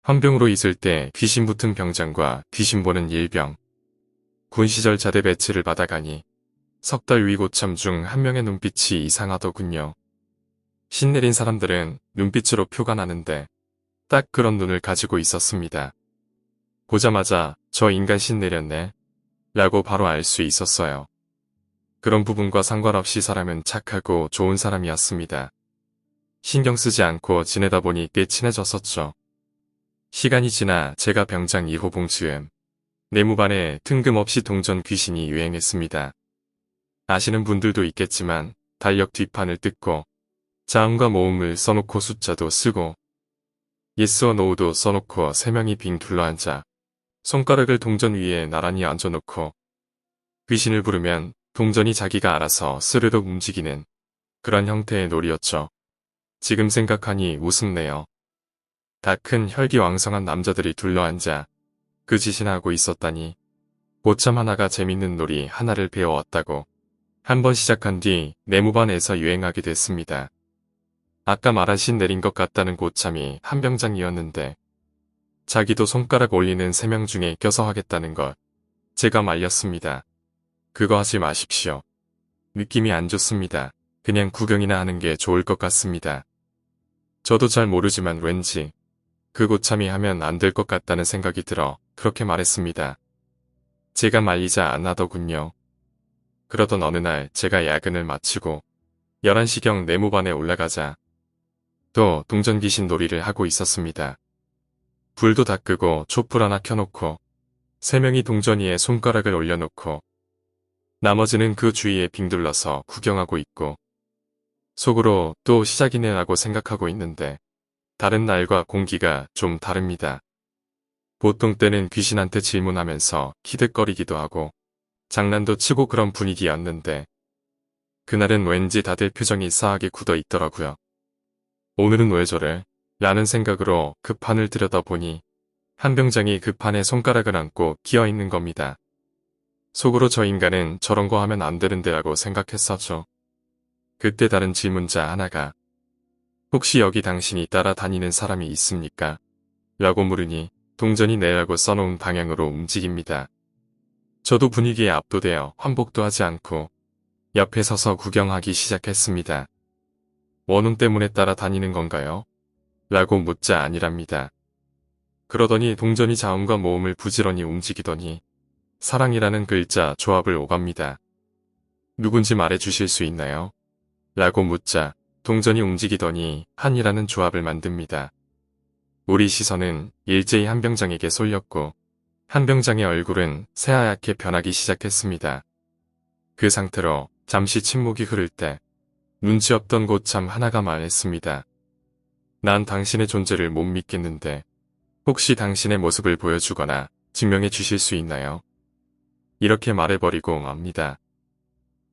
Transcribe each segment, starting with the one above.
헌병으로 있을 때 귀신 붙은 병장과 귀신 보는 일병. 군 시절 자대 배치를 받아가니 석 달 위 고참 중 한 명의 눈빛이 이상하더군요. 신내린 사람들은 눈빛으로 표가 나는데 딱 그런 눈을 가지고 있었습니다. 보자마자 저 인간 신내렸네 라고 바로 알 수 있었어요. 그런 부분과 상관없이 사람은 착하고 좋은 사람이었습니다. 신경 쓰지 않고 지내다 보니 꽤 친해졌었죠. 시간이 지나 제가 병장 2호 봉즈음 내무반에 뜬금없이 동전 귀신이 유행했습니다. 아시는 분들도 있겠지만 달력 뒷판을 뜯고 자음과 모음을 써놓고 숫자도 쓰고 예스와 노우도 써놓고 3명이 빙 둘러앉아 손가락을 동전 위에 나란히 얹어놓고 귀신을 부르면 동전이 자기가 알아서 스르륵 움직이는 그런 형태의 놀이였죠. 지금 생각하니 우습네요. 다 큰 혈기왕성한 남자들이 둘러앉아 그 짓이나 하고 있었다니. 고참 하나가 재밌는 놀이 하나를 배워왔다고. 한번 시작한 뒤 내무반에서 유행하게 됐습니다. 아까 말하신 내린 것 같다는 고참이 한 병장이었는데 자기도 손가락 올리는 3명 중에 껴서 하겠다는 걸 제가 말렸습니다. 그거 하지 마십시오. 느낌이 안 좋습니다. 그냥 구경이나 하는 게 좋을 것 같습니다. 저도 잘 모르지만 왠지 그 고참이 하면 안 될 것 같다는 생각이 들어 그렇게 말했습니다. 제가 말리자 안 하더군요. 그러던 어느 날 제가 야근을 마치고 11시경 내무반에 올라가자 또 동전 귀신 놀이를 하고 있었습니다. 불도 다 끄고 촛불 하나 켜놓고 3명이 동전 위에 손가락을 올려놓고 나머지는 그 주위에 빙 둘러서 구경하고 있고 속으로 또 시작이네 라고 생각하고 있는데 다른 날과 공기가 좀 다릅니다. 보통 때는 귀신한테 질문하면서 키득거리기도 하고 장난도 치고 그런 분위기였는데 그날은 왠지 다들 표정이 싸하게 굳어 있더라고요. 오늘은 왜 저래? 라는 생각으로 그 판을 들여다보니 한 병장이 그 판에 손가락을 얹고 기어 있는 겁니다. 속으로 저 인간은 저런 거 하면 안 되는데 라고 생각했었죠. 그때 다른 질문자 하나가 혹시 여기 당신이 따라다니는 사람이 있습니까? 라고 물으니 동전이 내라고 써놓은 방향으로 움직입니다. 저도 분위기에 압도되어 환복도 하지 않고 옆에 서서 구경하기 시작했습니다. 원혼 때문에 따라다니는 건가요? 라고 묻자 아니랍니다. 그러더니 동전이 자음과 모음을 부지런히 움직이더니 사랑이라는 글자 조합을 오갑니다. 누군지 말해주실 수 있나요? 라고 묻자 동전이 움직이더니 한이라는 조합을 만듭니다. 우리 시선은 일제히 한 병장에게 쏠렸고 한 병장의 얼굴은 새하얗게 변하기 시작했습니다. 그 상태로 잠시 침묵이 흐를 때 눈치 없던 고참 하나가 말했습니다. 난 당신의 존재를 못 믿겠는데 혹시 당신의 모습을 보여주거나 증명해 주실 수 있나요? 이렇게 말해버리고 맙니다.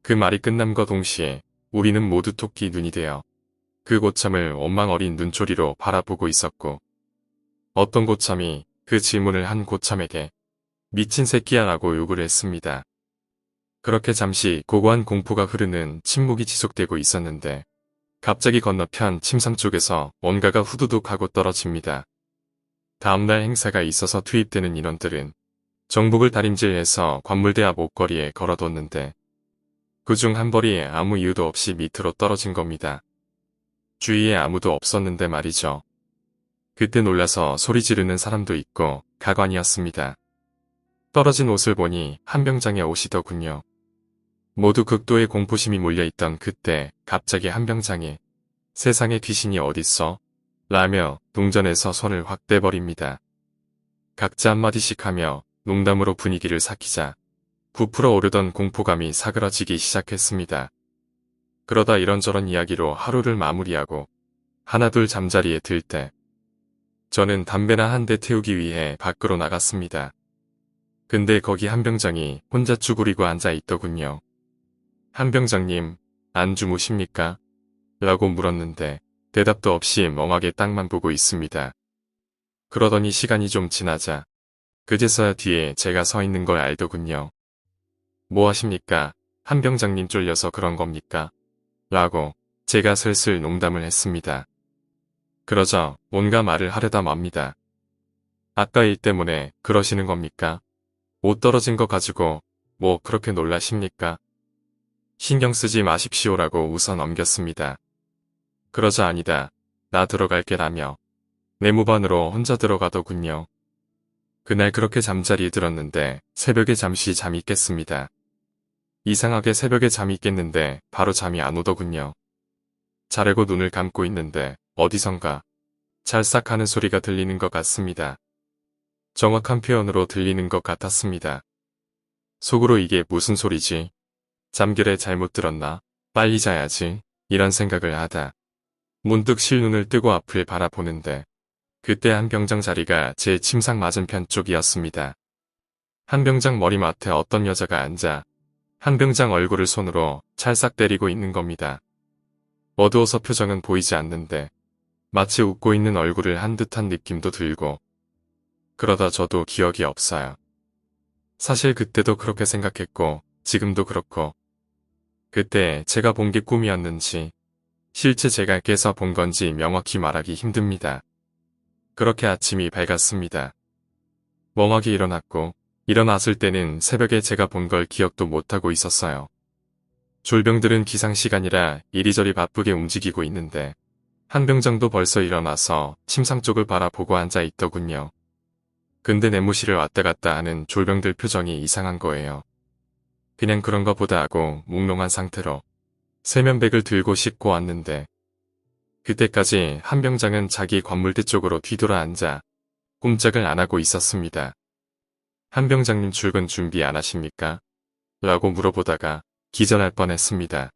그 말이 끝남과 동시에 우리는 모두 토끼 눈이 되어 그 고참을 원망 어린 눈초리로 바라보고 있었고 어떤 고참이 그 질문을 한 고참에게 미친 새끼야 라고 욕을 했습니다. 그렇게 잠시 고고한 공포가 흐르는 침묵이 지속되고 있었는데 갑자기 건너편 침상 쪽에서 뭔가가 후두둑 하고 떨어집니다. 다음날 행사가 있어서 투입되는 인원들은 정복을 다림질해서 관물대 앞 옷걸이에 걸어뒀는데 그중 한 벌이 아무 이유도 없이 밑으로 떨어진 겁니다. 주위에 아무도 없었는데 말이죠. 그때 놀라서 소리 지르는 사람도 있고 가관이었습니다. 떨어진 옷을 보니 한 병장의 옷이더군요. 모두 극도의 공포심이 몰려있던 그때 갑자기 한 병장이 세상에 귀신이 어딨어? 라며 동전에서 손을 확 떼버립니다. 각자 한마디씩 하며 농담으로 분위기를 삭히자 부풀어 오르던 공포감이 사그러지기 시작했습니다. 그러다 이런저런 이야기로 하루를 마무리하고 하나둘 잠자리에 들 때 저는 담배나 한 대 태우기 위해 밖으로 나갔습니다. 근데 거기 한 병장이 혼자 쭈그리고 앉아 있더군요. 한 병장님, 안 주무십니까? 라고 물었는데 대답도 없이 멍하게 땅만 보고 있습니다. 그러더니 시간이 좀 지나자 그제서야 뒤에 제가 서 있는 걸 알더군요. 뭐 하십니까? 한 병장님 쫄려서 그런 겁니까? 라고 제가 슬슬 농담을 했습니다. 그러자 뭔가 말을 하려다 맙니다. 아까 일 때문에 그러시는 겁니까? 옷 떨어진 거 가지고 뭐 그렇게 놀라십니까? 신경 쓰지 마십시오라고 웃어 넘겼습니다. 그러자 아니다. 나 들어갈게라며 내무반으로 혼자 들어가더군요. 그날 그렇게 잠자리에 들었는데 새벽에 잠시 잠이 깼습니다. 이상하게 새벽에 잠이 깼는데 바로 잠이 안 오더군요. 자려고 눈을 감고 있는데 어디선가 찰싹하는 소리가 들리는 것 같습니다. 정확한 표현으로 들리는 것 같았습니다. 속으로 이게 무슨 소리지? 잠결에 잘못 들었나? 빨리 자야지. 이런 생각을 하다 문득 실눈을 뜨고 앞을 바라보는데 그때 한 병장 자리가 제 침상 맞은편 쪽이었습니다. 한 병장 머리맡에 어떤 여자가 앉아 한 병장 얼굴을 손으로 찰싹 때리고 있는 겁니다. 어두워서 표정은 보이지 않는데 마치 웃고 있는 얼굴을 한 듯한 느낌도 들고 그러다 저도 기억이 없어요. 사실 그때도 그렇게 생각했고 지금도 그렇고 그때 제가 본 게 꿈이었는지 실제 제가 깨서 본 건지 명확히 말하기 힘듭니다. 그렇게 아침이 밝았습니다. 멍하게 일어났고 일어났을 때는 새벽에 제가 본 걸 기억도 못하고 있었어요. 졸병들은 기상시간이라 이리저리 바쁘게 움직이고 있는데 한 병장도 벌써 일어나서 침상 쪽을 바라보고 앉아 있더군요. 근데 내무실을 왔다 갔다 하는 졸병들 표정이 이상한 거예요. 그냥 그런가 보다 하고 몽롱한 상태로 세면백을 들고 씻고 왔는데 그때까지 한 병장은 자기 관물대 쪽으로 뒤돌아 앉아 꼼짝을 안 하고 있었습니다. 한 병장님 출근 준비 안 하십니까? 라고 물어보다가 기절할 뻔했습니다.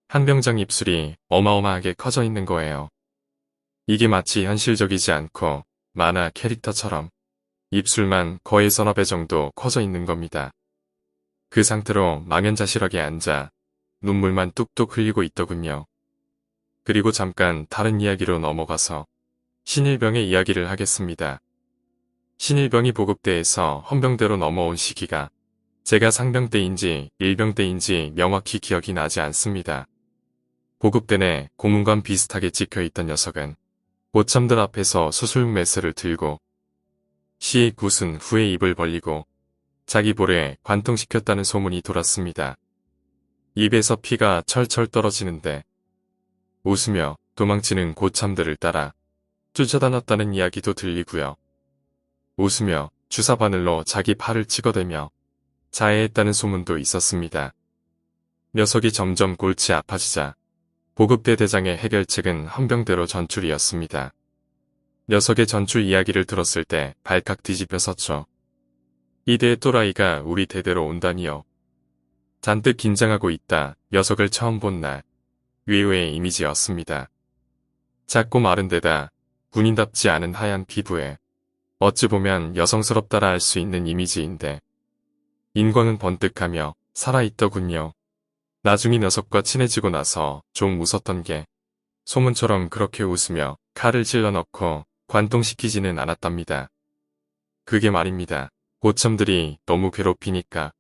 한 병장 입술이 어마어마하게 커져 있는 거예요. 이게 마치 현실적이지 않고 만화 캐릭터처럼 입술만 거의 서너 배 정도 커져 있는 겁니다. 그 상태로 망연자실하게 앉아 눈물만 뚝뚝 흘리고 있더군요. 그리고 잠깐 다른 이야기로 넘어가서 신일병의 이야기를 하겠습니다. 신일병이 보급대에서 헌병대로 넘어온 시기가 제가 상병 때인지 일병 때인지 명확히 기억이 나지 않습니다. 보급대 내 고문관 비슷하게 찍혀있던 녀석은 고참들 앞에서 수술용 메스를 들고 시익 웃은 후에 입을 벌리고 자기 볼에 관통시켰다는 소문이 돌았습니다. 입에서 피가 철철 떨어지는데 웃으며 도망치는 고참들을 따라 쫓아다녔다는 이야기도 들리고요. 웃으며 주사바늘로 자기 팔을 찍어대며 자해했다는 소문도 있었습니다. 녀석이 점점 골치 아파지자 보급대 대장의 해결책은 헌병대로 전출이었습니다. 녀석의 전출 이야기를 들었을 때 발칵 뒤집혀 섰죠. 이대의 또라이가 우리 대대로 온다니요. 잔뜩 긴장하고 있다 녀석을 처음 본 날 의외의 이미지였습니다. 작고 마른 데다 군인답지 않은 하얀 피부에 어찌 보면 여성스럽다라 할 수 있는 이미지인데 인광은 번뜩하며 살아있더군요. 나중에 녀석과 친해지고 나서 좀 웃었던 게 소문처럼 그렇게 웃으며 칼을 찔러넣고 관통시키지는 않았답니다. 그게 말입니다. 고참들이 너무 괴롭히니까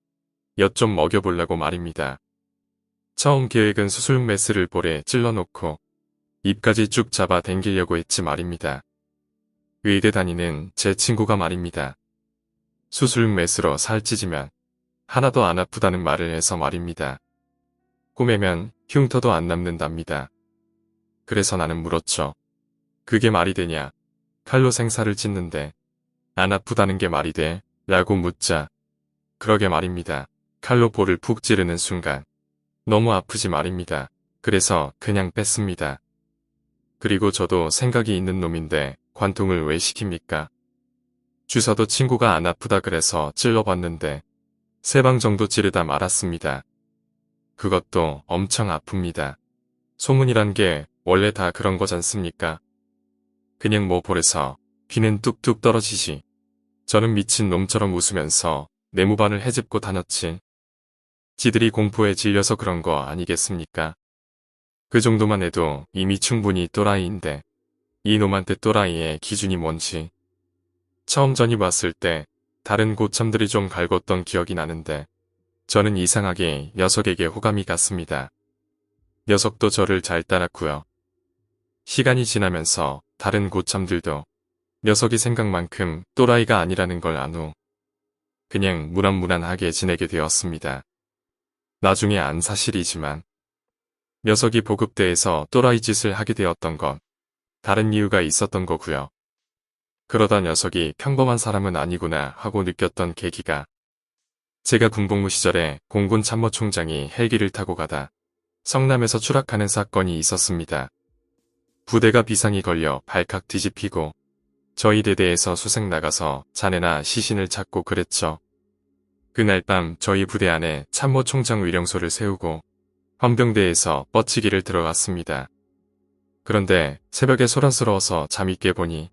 엿 좀 먹여보려고 말입니다. 처음 계획은 수술용 메스를 볼에 찔러놓고 입까지 쭉 잡아 당기려고 했지 말입니다. 의대 다니는 제 친구가 말입니다. 수술용 메스로 살 찢으면 하나도 안 아프다는 말을 해서 말입니다. 꼬매면 흉터도 안 남는답니다. 그래서 나는 물었죠. 그게 말이 되냐? 칼로 생사를 찢는데 안 아프다는 게 말이 돼? 라고 묻자 그러게 말입니다. 칼로 볼을 푹 찌르는 순간 너무 아프지 말입니다. 그래서 그냥 뺐습니다. 그리고 저도 생각이 있는 놈인데 관통을 왜 시킵니까? 주사도 친구가 안 아프다 그래서 찔러봤는데 3방 정도 찌르다 말았습니다. 그것도 엄청 아픕니다. 소문이란 게 원래 다 그런 거잖습니까? 그냥 뭐 볼에서 피는 뚝뚝 떨어지지. 저는 미친 놈처럼 웃으면서 내무반을 헤집고 다녔지. 지들이 공포에 질려서 그런 거 아니겠습니까? 그 정도만 해도 이미 충분히 또라이인데 이 놈한테 또라이의 기준이 뭔지. 처음 전입 왔을 때 다른 고참들이 좀 갈궜던 기억이 나는데 저는 이상하게 녀석에게 호감이 갔습니다. 녀석도 저를 잘 따랐고요. 시간이 지나면서 다른 고참들도 녀석이 생각만큼 또라이가 아니라는 걸 안 후 그냥 무난무난하게 지내게 되었습니다. 나중에 안 사실이지만 녀석이 보급대에서 또라이 짓을 하게 되었던 건 다른 이유가 있었던 거고요. 그러다 녀석이 평범한 사람은 아니구나 하고 느꼈던 계기가 제가 군복무 시절에 공군 참모총장이 헬기를 타고 가다 성남에서 추락하는 사건이 있었습니다. 부대가 비상이 걸려 발칵 뒤집히고 저희 대대에서 수색 나가서 자네나 시신을 찾고 그랬죠. 그날 밤 저희 부대 안에 참모총장 위령소를 세우고 헌병대에서 뻗치기를 들어갔습니다. 그런데 새벽에 소란스러워서 잠이 깨보니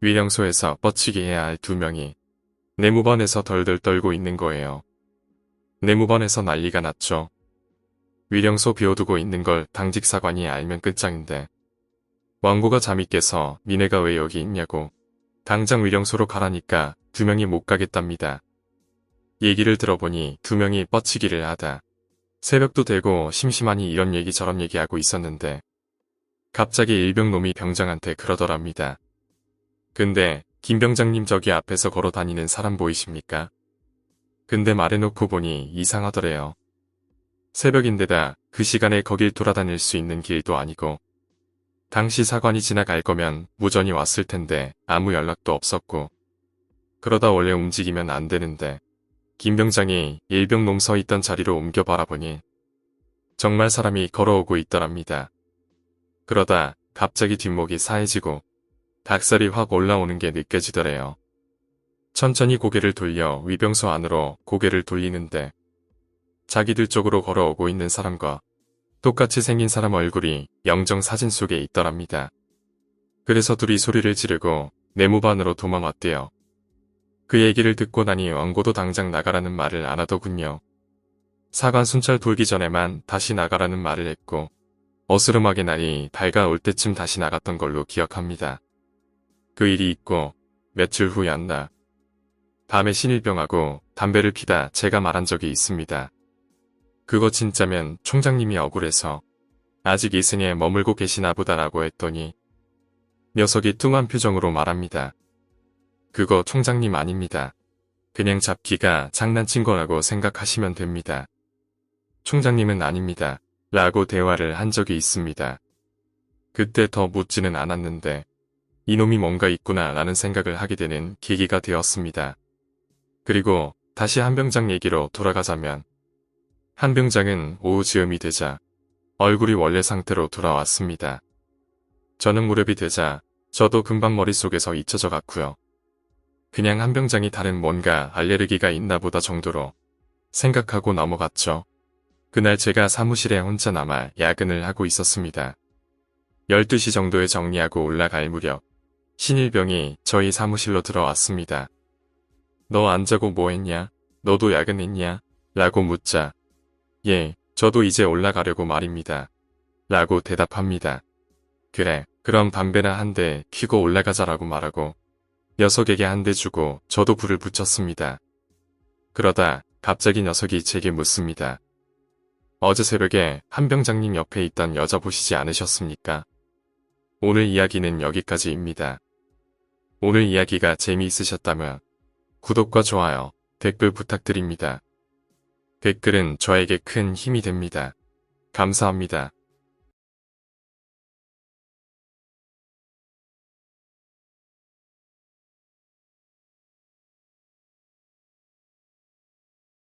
위령소에서 뻗치기 해야 할 2명이 내무반에서 덜덜 떨고 있는 거예요. 내무반에서 난리가 났죠. 위령소 비워두고 있는 걸 당직사관이 알면 끝장인데 왕고가 잠이 깨서 니네가 왜 여기 있냐고 당장 위령소로 가라니까 2명이 못 가겠답니다. 얘기를 들어보니 2명이 뻗치기를 하다 새벽도 되고 심심하니 이런 얘기 저런 얘기하고 있었는데 갑자기 일병놈이 병장한테 그러더랍니다. 근데 김 병장님 저기 앞에서 걸어 다니는 사람 보이십니까? 근데 말해놓고 보니 이상하더래요. 새벽인데다 그 시간에 거길 돌아다닐 수 있는 길도 아니고 당시 사관이 지나갈 거면 무전이 왔을 텐데 아무 연락도 없었고 그러다 원래 움직이면 안 되는데 김 병장이 일병놈 서 있던 자리로 옮겨 바라보니 정말 사람이 걸어오고 있더랍니다. 그러다 갑자기 뒷목이 사해지고 닭살이 확 올라오는 게 느껴지더래요. 천천히 고개를 돌려 위병소 안으로 고개를 돌리는데 자기들 쪽으로 걸어오고 있는 사람과 똑같이 생긴 사람 얼굴이 영정 사진 속에 있더랍니다. 그래서 둘이 소리를 지르고 내무반으로 도망왔대요. 그 얘기를 듣고 나니 왕고도 당장 나가라는 말을 안 하더군요. 사관 순찰 돌기 전에만 다시 나가라는 말을 했고 어스름하게 날이 밝아올 때쯤 다시 나갔던 걸로 기억합니다. 그 일이 있고 며칠 후였나 밤에 신일병하고 담배를 피다 제가 말한 적이 있습니다. 그거 진짜면 총장님이 억울해서 아직 이승에 머물고 계시나 보다라고 했더니 녀석이 뚱한 표정으로 말합니다. 그거 총장님 아닙니다. 그냥 잡기가 장난친 거라고 생각하시면 됩니다. 총장님은 아닙니다. 라고 대화를 한 적이 있습니다. 그때 더 묻지는 않았는데 이놈이 뭔가 있구나 라는 생각을 하게 되는 계기가 되었습니다. 그리고 다시 한병장 얘기로 돌아가자면 한병장은 오후 즈음이 되자 얼굴이 원래 상태로 돌아왔습니다. 저녁 무렵이 되자 저도 금방 머릿속에서 잊혀져 갔고요. 그냥 한병장이 다른 뭔가 알레르기가 있나 보다 정도로 생각하고 넘어갔죠. 그날 제가 사무실에 혼자 남아 야근을 하고 있었습니다. 12시 정도에 정리하고 올라갈 무렵 신일병이 저희 사무실로 들어왔습니다. 너 안 자고 뭐 했냐? 너도 야근했냐? 라고 묻자 예, 저도 이제 올라가려고 말입니다. 라고 대답합니다. 그래, 그럼 담배나 한 대 피고 올라가자라고 말하고 녀석에게 한 대 주고 저도 불을 붙였습니다. 그러다 갑자기 녀석이 제게 묻습니다. 어제 새벽에 한병장님 옆에 있던 여자 보시지 않으셨습니까? 오늘 이야기는 여기까지입니다. 오늘 이야기가 재미있으셨다면 구독과 좋아요, 댓글 부탁드립니다. 댓글은 저에게 큰 힘이 됩니다. 감사합니다.